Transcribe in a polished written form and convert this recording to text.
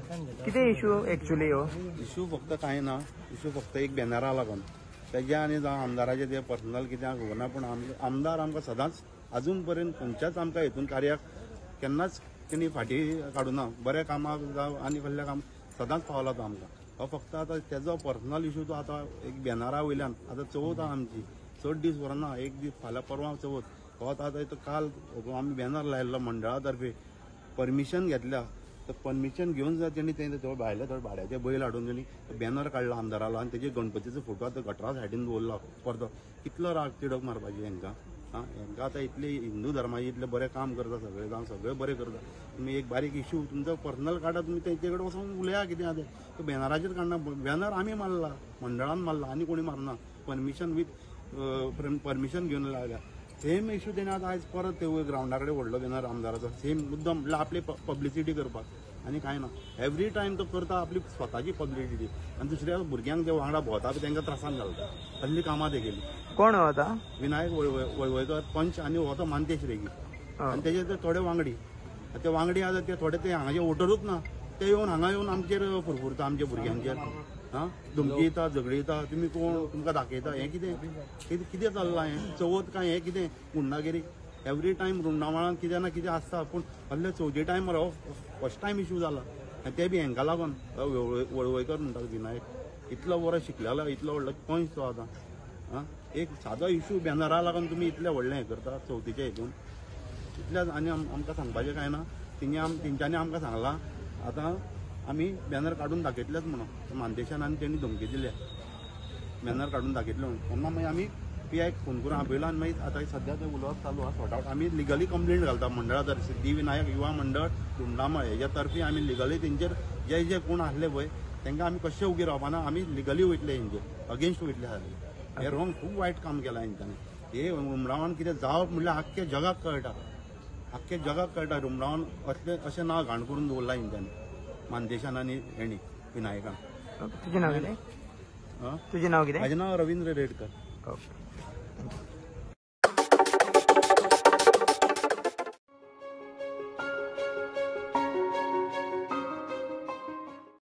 किती issue actually हो? Issue फक्त कांय ना, इश्यू फक्त एक बॅनरा लागून तेजे आनी जावं आमदाराचे ते पर्सनल कित्याक खबर पूण आमदार आमकां सदांच अजून पर्यंत खंयच्याच आमकां हेतून कार्याक केन्नाच तेणी फाटी काडूना. बऱ्या कामाक जावं आनी कसल्या काम सदांच पावला तो आमकां. हो फक्त आतां तेजो पर्सनल इश्यू तो आतां एक बॅनरा वयल्यान आतां चवथ आमची चड दीस व्हरना, एक दीस फाल्यां परवां चवथ हो आतां काल आमी बॅनर लायल्लो मंडळा तर्फे परमिशन घेतल्या. तर परमिशन घेवन जर त्यांनी भायले थोडे भाड्याचे बैल हाडून त्यांनी बॅनर काडला आमदाराला आणि त्याचे गणपतीचो फोटो आतां गटरा सायडीन दवरला परतो. कितलो राग तिडक मारपाची हेंकां? हेंकां आतां इतले हिंदू धर्माचे इतले बरें काम करता सगळे जावं सगळे बरें करता. तुमी एक बारीक इश्यू तुमचो पर्सनल काडा, तुमी तेंचे कडेन वचून उलया कितें आतां. तो बॅनराचेर काडना, बॅनर आमी मारला, मंडळान मारला आनी कोणी मारना. परमिशन घेवन लायल्या. सेम इश्यू तेणे आतां आयज परत ते ग्रावंडा कडेन व्हडलो बॅनर आमदाराचो सेम मुद्दम म्हणल्यार आपली पब्लिसिटी करपाक आनी कांय ना. एवरी टायम तो करता आपली स्वताची पब्लिसिटी आनी दुसऱ्या भुरग्यांक जे वांगडा भोंवता तांकां त्रासान घालता. असली कामां ते केली. कोण होता? विनायक वळवयकर पंच आनी हो तो मानतेश रेगी आनी तेजे ते थोडे वांगडी. ते वांगडी आसा ते थोडे ते हांगाचे वोटरूच ना, ते येवन हांगा येवन आमचेर फुरफुरता आमच्या भुरग्यांचेर. धमकयता झगडयता. तुमी कोण, तुमकां दाखयता. हें कितें चल्लां हें? चवथ काय हें कितें गुंडागिरी? एवरी टायम रुंडावळान कितें ना कितें आसता. पूण असले चवथी टायमार हो फर्स्ट टायम इश्यू जाला आनी ते बी हेंकां लागून. वळवयकर म्हणटा विनायक इतलो बरो शिकलेलो, इतलो व्हडलो पंच तो आतां. एक सादो इश्यू बॅनरा लागून तुमी इतलें व्हडलें हें करता चवथीच्या हेतून. इतलेंच आनी आमकां सांगपाचें कांय ना. तेंच्यांनी आमकां सांगलां आतां आमी बॅनर काडून दाखयतलेच म्हणून. मानदेशान आनी तेणी धमकी दिल्या बॅनर काडून दाखयतले म्हणून. तेन्ना मागीर आमी PIक फोन करून आपयलो आनी मागीर आतां सद्या तें उलोवप चालू आसा सॉर्ट आउट. आमी लिगली कंप्लेंट घालता मंडळा तर्फे. सिद्धिविनायक युवा मंडळ रुंडामळ हेज्या तर्फे आमी लिगली तेंचेर जे कोण आसले पळय तांकां आमी कशें उगी रावपाना. आमी लिगली वयतले हेंचेर अगेन्स्ट वयतले आसले. हें रॉंग, खूब वायट काम केलां हेंच्यांनी. हे रुमडावान कितें जावप म्हणल्यार आख्ख्या जगाक कळटा. आख्ख्या जगाक कळटा रुमडावान अशें नांव घाण करून दवरलां हेंच्यांनी मानदेशान आनी हेणी विनायकान. तुजें नांव कितें? तुजें नांव कितें? म्हाजें नांव रवींद्र रेडकर. ओके.